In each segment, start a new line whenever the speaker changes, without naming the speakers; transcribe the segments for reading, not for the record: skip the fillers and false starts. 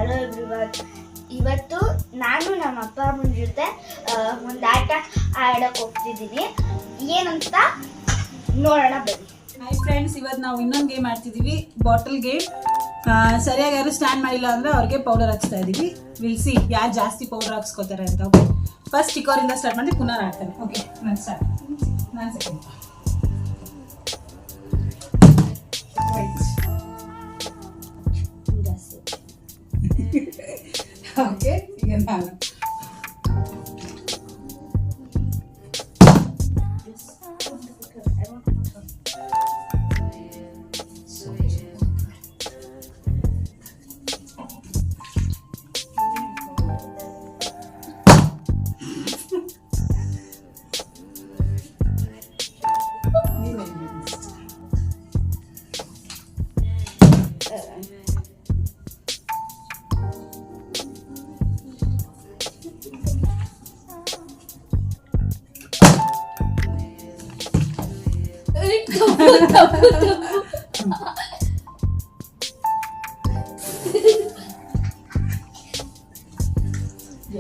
Hello everyone. ಇವತ್ತು ನಾನು ನಮ್ಮ ಅಪ್ಪ ಅಮ್ಮನ ಜೊತೆ ಒಂದು ಆಟ ಆಡಕ್ಕೆ ಹೋಗ್ತಿದ್ದೀನಿ. ಏನಂತ ನೋಡೋಣ ಬನ್ನಿ.
ಹಾಯ್ ಫ್ರೆಂಡ್ಸ್, ಇವತ್ತು ನಾವು ಇನ್ನೊಂದು ಗೇಮ್ ಆಡ್ತಿದ್ದೀವಿ, ಬಾಟಲ್ ಗೇಮ್. ಸರಿಯಾಗಿ ಯಾರು ಸ್ಟ್ಯಾಂಡ್ ಮಾಡಿಲ್ಲ ಅಂದರೆ ಅವ್ರಿಗೆ ಪೌಡರ್ ಹಾಕ್ಸ್ತಾ ಇದ್ದೀವಿ. ವಿಲ್ ಸಿ ಯಾರು ಜಾಸ್ತಿ ಪೌಡರ್ ಹಾಕ್ಸ್ಕೋತಾರೆ ಅಂತ. ಓಕೆ, ಫಸ್ಟ್ ಚಿಕ್ಕವರಿಂದ ಸ್ಟಾರ್ಟ್ ಮಾಡಿ ಪುನಃ ಆಡ್ತಾನೆ. ಓಕೆ, ನಾನು ಸ್ಟಾರ್ಟ್. ನಾನು ಸೆಕೆಂಡ್. ಓಕೆ, ಈಗ ನಾನು.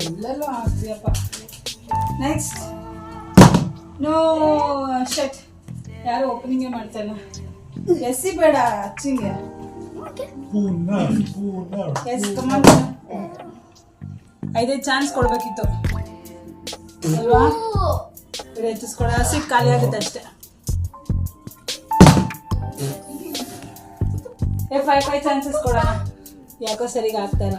ಎಲ್ಲೆಲ್ಲೂ ಆಗ್ತೀಯಪ್ಪ. ನೆಕ್ಸ್ಟ್. ನೋ ಶಟ್, ಯಾರು ಓಪನಿಂಗೇ ಮಾಡ್ತಾ ಇಲ್ಲ. ಎಸ್ಸಿ ಬೇಡ, ಅಚ್ಚಿಂಗೆ. ಎಸ್, ಕಮಾನ್. 5 ಚಾನ್ಸ್ ಕೊಡ್ಬೇಕಿತ್ತು ಅಲ್ವಾ? ಹೆಚ್ಚಿಸ್ಕೊಡ, ಸೀಟ್ ಖಾಲಿ ಆಗುತ್ತೆ ಅಷ್ಟೇ. 5 ಚಾನ್ಸಸ್ ಕೊಡೋಣ. ಯಾಕೋ ಸರಿಗ ಆಗ್ತಾ ಇಲ್ಲ.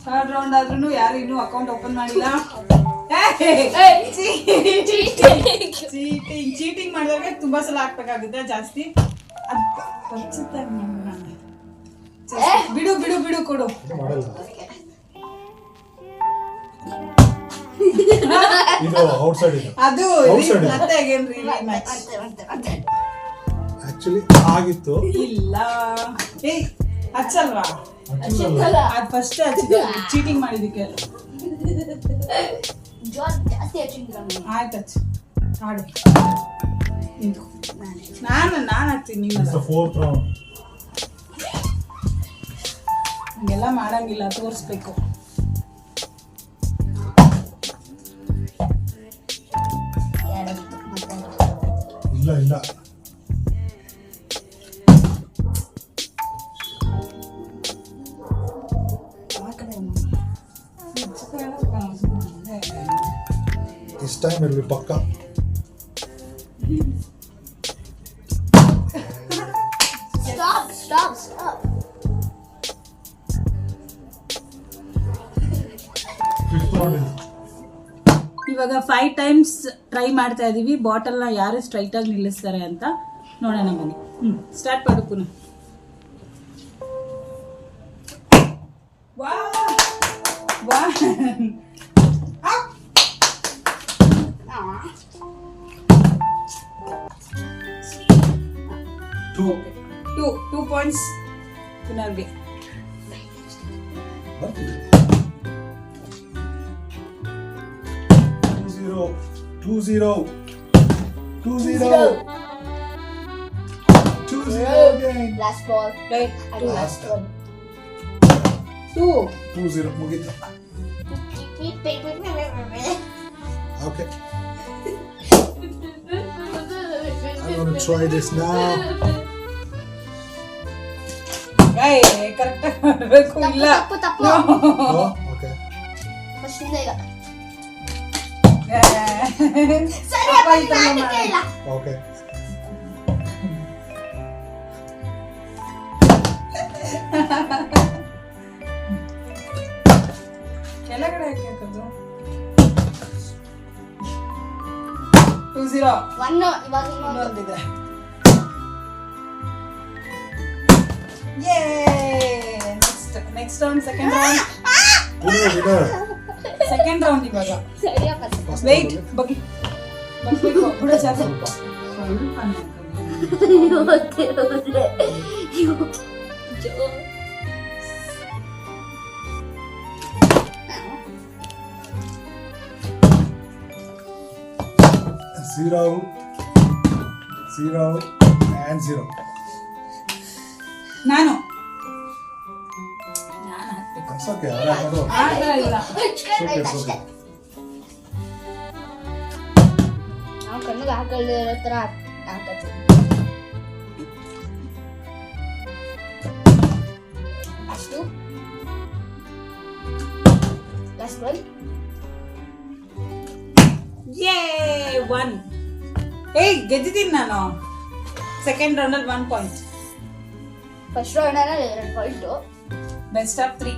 ಥರ್ಡ್ ರೌಂಡ್ ಆದ್ರೂ ಯಾರು ಇನ್ನೂ ಅಕೌಂಟ್ ಓಪನ್ ಮಾಡಿಲ್ಲ. ಚೀಟಿಂಗ್ ಮಾಡಿದವ್ರಿಗೆ ತುಂಬಾ ಸಲ ಹಾಕ್ಬೇಕಾಗುತ್ತೆ ಜಾಸ್ತಿ. ಬಿಡು ಬಿಡು ಬಿಡು, ಕೊಡು. ಅದು ಮತ್ತೆ
ಆಕ್ಚುಲಿ ಆಗಿತ್ತು
ಇಲ್ಲ. ಹಚ್ಚಲ್ವಾ? ಅದು ಫಸ್ಟ್ ಹಚ್ಚಿದೆ, ಚೀಟಿಂಗ್ ಮಾಡಿದಕ್ಕೆ. ಆಯ್ತು, ಹಚ್ಚು. ಹಾಡು. ನಾನು ಹಾಕ್ತೀನಿ. ಹಂಗೆಲ್ಲ ಮಾಡಂಗಿಲ್ಲ, ತೋರಿಸ್ಬೇಕು.
ಇಲ್ಲ ಇಲ್ಲ, this time will be pakka.
Stop.
ಇವಾಗ 5 ಟೈಮ್ಸ್ ಟ್ರೈ ಮಾಡ್ತಾ ಇದೀವಿ. ಬಾಟಲ್ನ ಯಾರು ಸ್ಟ್ರೈಟ್ ಆಗಿ ನಿಲ್ಲಿಸ್ತಾರೆ ಅಂತ ನೋಡೋಣ ಬನ್ನಿ. ಸ್ಟಾರ್ಟ್ ಮಾಡು ಪುನಃ. Two points ಪುನರ್ಗೆ.
Two zero again.
Last ball.
Right.
Last
one.
2-0 ಮುಗಿತು. Okay, I'm going to try this now.
Correct ಮಾಡಬೇಕು. ಇಲ್ಲ,
ತಪ್ಪು.
No? Okay.
ಫಸ್ಟ್ ಇಂದ ಈಗ.
Okay.
ಕೆಳಗಡೆ ಹಾಕೋದು. 2-0.
ಇವಾಗ
ಇನ್ನೊಂದಿದೆ. Next round, second round. Second round ಇವಾಗ. ವೇಟ್, ಬಗ್ಬೇಕು. ಬಿಡ ಚಾರ್ಜ್ ಸ್ವಲ್ಪ.
0, 0 and 0.
ನಾನು
It's okay. All right, go.
ಆ ಥರ ಇಲ್ಲ.
It's okay, it's okay.
ನಾವು ಕಣ್ಣಿಗೆ ಹಾಕೊಳ್ಳಿರೋ ಥರ ಹಾಕತ್ತೀವಿ. ಅಷ್ಟು ಲಾಸ್ಟ್ ಒನ್.
ಯೇ 1. ಏಯ್ ಗೆದ್ದಿದ್ದೀನಿ ನಾನು. ಸೆಕೆಂಡ್ ರೌಂಡಲ್ಲಿ 1 ಪಾಯಿಂಟ್.
ಫಸ್ಟ್ ರೌಂಡಲ್ಲಿ 2 point.
Best of 3.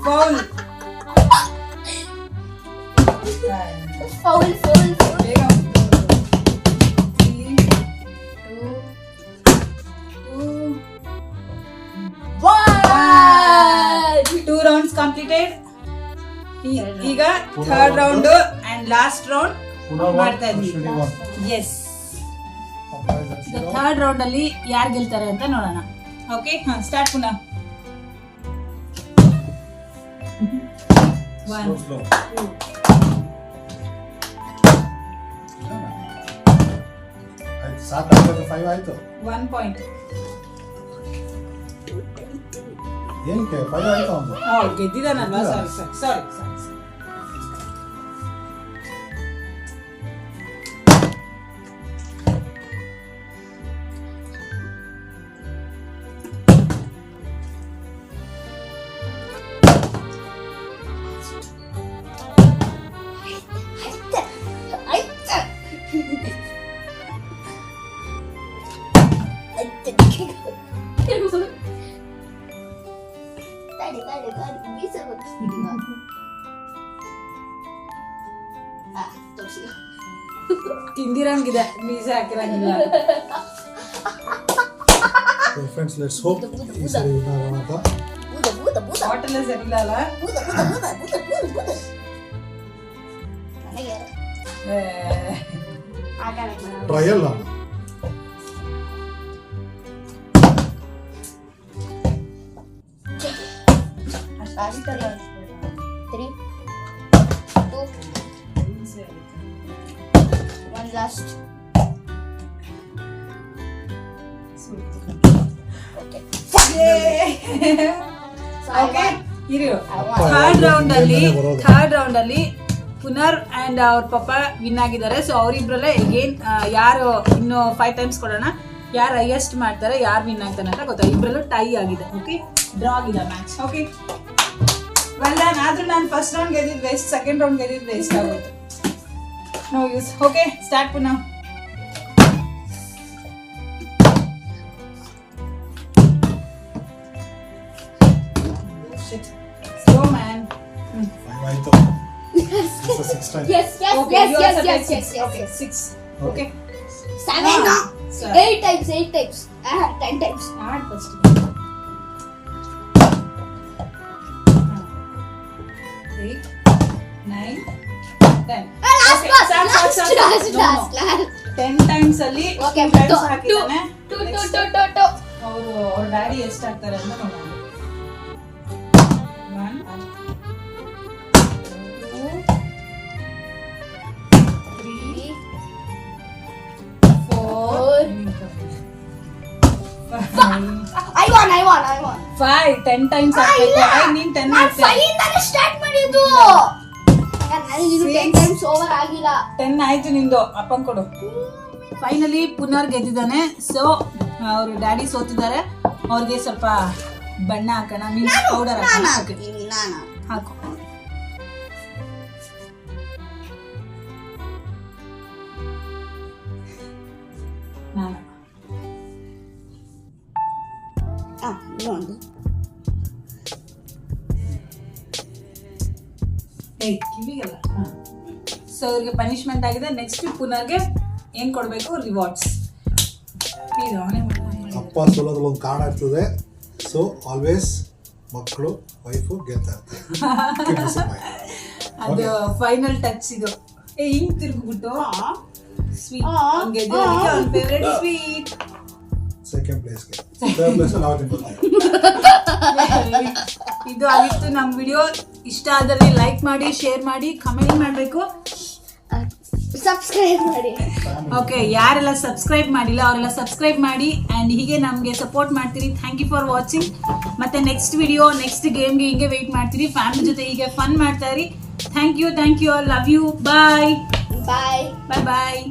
Foul.
Foul foul foul.
ಬೇಗ 3 2 2 rounds completed. ಈಗ third round and last round ಮಾಡ್ತಾ ಇದ್ವಿ. ಎಸ್, ಥರ್ಡ್ ರೌಂಡ್ ಅಲ್ಲಿ ಯಾರು ಗೆಲ್ತಾರೆ ಅಂತ ನೋಡೋಣ. ಓಕೆ, ಸ್ಟಾರ್ಟ್ ಪುನಃ. 1
Slow. 5 ಆಯ್ತು.
1 ಪಾಯಿಂಟ್.
ಏನಕ್ಕೆ 5 ಆಯ್ತು ಒಂದು?
ಗೆದ್ದಿದ್ದಾನಲ್ವಾ? ಸಾರಿ. ತಿಂದಿರಂಗಿದೆ, ಬೀಜ ಹಾಕಿರಂಗಿಲ್ಲ.
So friends, let's hope ಈ ಸರಿ ವಿನ್ ಅಂತ.
ಬಾಟಲ್ ಸರಿಲ್ಲ ಅಲ್ಲ?
Trial
Last. Okay.
ಓಕೆ, ಇರು.
ಅಪ್ಪ,
ಥರ್ಡ್ ರೌಂಡ್ ಅಲ್ಲಿ
ಬರೋದು.
ಪುನರ್ ಅಂಡ್ ಅವ್ರ ಪಾಪ ವಿನ್ ಆಗಿದ್ದಾರೆ. ಸೊ ಅವರಿಬ್ರಲ್ಲೇ ಅಗೇನ್ ಯಾರು ಇನ್ನು 5 ಟೈಮ್ಸ್ ಕೊಡೋಣ, ಯಾರು ಹೈಯೆಸ್ಟ್ ಮಾಡ್ತಾರೆ, ಯಾರು ವಿನ್ ಆಗ್ತಾನೆ ಅಂತ ಗೊತ್ತಾಗ. ಇಬ್ರಲ್ಲೂ ಟೈ ಆಗಿದೆ. ಓಕೆ, ಡ್ರಾ ಆಗಿದೆ ಮ್ಯಾಚ್. Okay, well done. ಆದ್ರೂ ನಾನು ಫಸ್ಟ್ ರೌಂಡ್ ಗೆದ್ದಿದ್ದು ವೇಸ್ಟ್, ಸೆಕೆಂಡ್ ರೌಂಡ್ ಗೆದ್ದಿದ್ದು ವೇಸ್ಟ್ ಆಗೋಯ್ತು. No use. ಓಕೆ, ಸ್ಟಾರ್ಟ್ ಪುನಃ. Slow man.
5 ಆಯ್ತು. It's a 6 time.
Yes.
Okay, you also take 6. Okay, 6. Okay.
7.
Seven.
8 times. 10 times.
Start first. 8, 9, 10.
Last
Okay,
one.
start. No. 10 times ಅಲ್ಲಿ
Okay,
2 times ಹಾಕಿದ್ದಾನೆ.
two.
ಅವ್ರ daddy ಎಷ್ಟು ಹಾಕ್ತಾರೆ ಅಂತ ನೋಡೋಣ. 1, 2, 3, 4,
I won.
5. 10 times ಹಾಕ್ಬೇಕು. ನೀನ್ 10 ಹಾಕ್ತೀಯ.
5 ಇಂದಾನೆ ಸ್ಟಾರ್ಟ್ ಮಾಡಿದ್ದು. ನನಗಿದು 10 times ಓವರ್ ಆಗಿಲ್ಲ.
10 ಆಯ್ತು ನಿಂದು. ಅಪ್ಪನ್ ಕೊಡು. ಫೈನಲಿ ಪುನರ್ ಗೆದ್ದಿದ್ದಾನೆ. ಸೊ ಅವ್ರ ಡ್ಯಾಡಿ ಸೋತಿದ್ದಾರೆ. ಅವ್ರಿಗೆ ಸ್ವಲ್ಪ ಬಣ್ಣ ಹಾಕೋಣ, ಮೀನ್ಸ್ ಪೌಡರ್ ಹಾಕೋಣ. ಹಾಕು. ನಾನು ಕಿವಿಗೆಲ್ಲ. ಸೊ ಅವ್ರಿಗೆ ಪನಿಷ್ಮೆಂಟ್ ಆಗಿದೆ. ನೆಕ್ಸ್ಟ್ ಪುನರ್ಗೆ ಏನ್ ಕೊಡ್ಬೇಕು? ರಿವಾರ್ಡ್ಸ್.
ಅಪ್ಪ ಸೋಲೋದ್ರಲ್ಲಿ ಒಂದು ಕಾರಣ ಇರ್ತದೆ. ಸೊ ಆಲ್ವೇಸ್ ಮಕ್ಕಳು ವೈಫು ಗೆಲ್ತಾ ಇರ್ತಾರೆ.
ಅದು ಫೈನಲ್ ಟಚ್ ಇದು. ಹಿಂಗ್ ತಿರ್ಗ್ಬಿಟ್ಟು ಸ್ವೀಟ್ ಫೇವ್ರೆಟ್ ಸ್ವೀಟ್.
ಸೆಕೆಂಡ್ ಪ್ಲೇಸ್ಗೆ, ಥರ್ಡ್ ಪ್ಲೇಸ್ ನಾವು ತಿನ್ಕೊಳ್ತೀವಿ.
ಇದು ಆಗಿತ್ತು ನಮ್ಮ ವಿಡಿಯೋ. ಇಷ್ಟ ಆದಲ್ಲಿ ಲೈಕ್ ಮಾಡಿ, ಶೇರ್ ಮಾಡಿ, ಕಮೆಂಟ್ ಮಾಡಬೇಕು.
ಸಬ್ಸ್ಕ್ರೈಬ್ ಮಾಡಿ.
ಓಕೆ, ಯಾರೆಲ್ಲ ಸಬ್ಸ್ಕ್ರೈಬ್ ಮಾಡಿಲ್ಲ ಅವರೆಲ್ಲ ಸಬ್ಸ್ಕ್ರೈಬ್ ಮಾಡಿ ಆ್ಯಂಡ್ ಹೀಗೆ ನಮಗೆ ಸಪೋರ್ಟ್ ಮಾಡ್ತೀರಿ. Thank you for watching. ಮತ್ತೆ ನೆಕ್ಸ್ಟ್ ವಿಡಿಯೋ, ನೆಕ್ಸ್ಟ್ ಗೇಮ್ಗೆ ಹಿಂಗೆ ವೆಯ್ಟ್ ಮಾಡ್ತೀರಿ. ಫ್ಯಾಮಿಲಿ ಜೊತೆ ಹೀಗೆ ಫನ್ ಮಾಡ್ತಾ ಇರಿ. Thank you, love you, bye
bye.
Bye bye.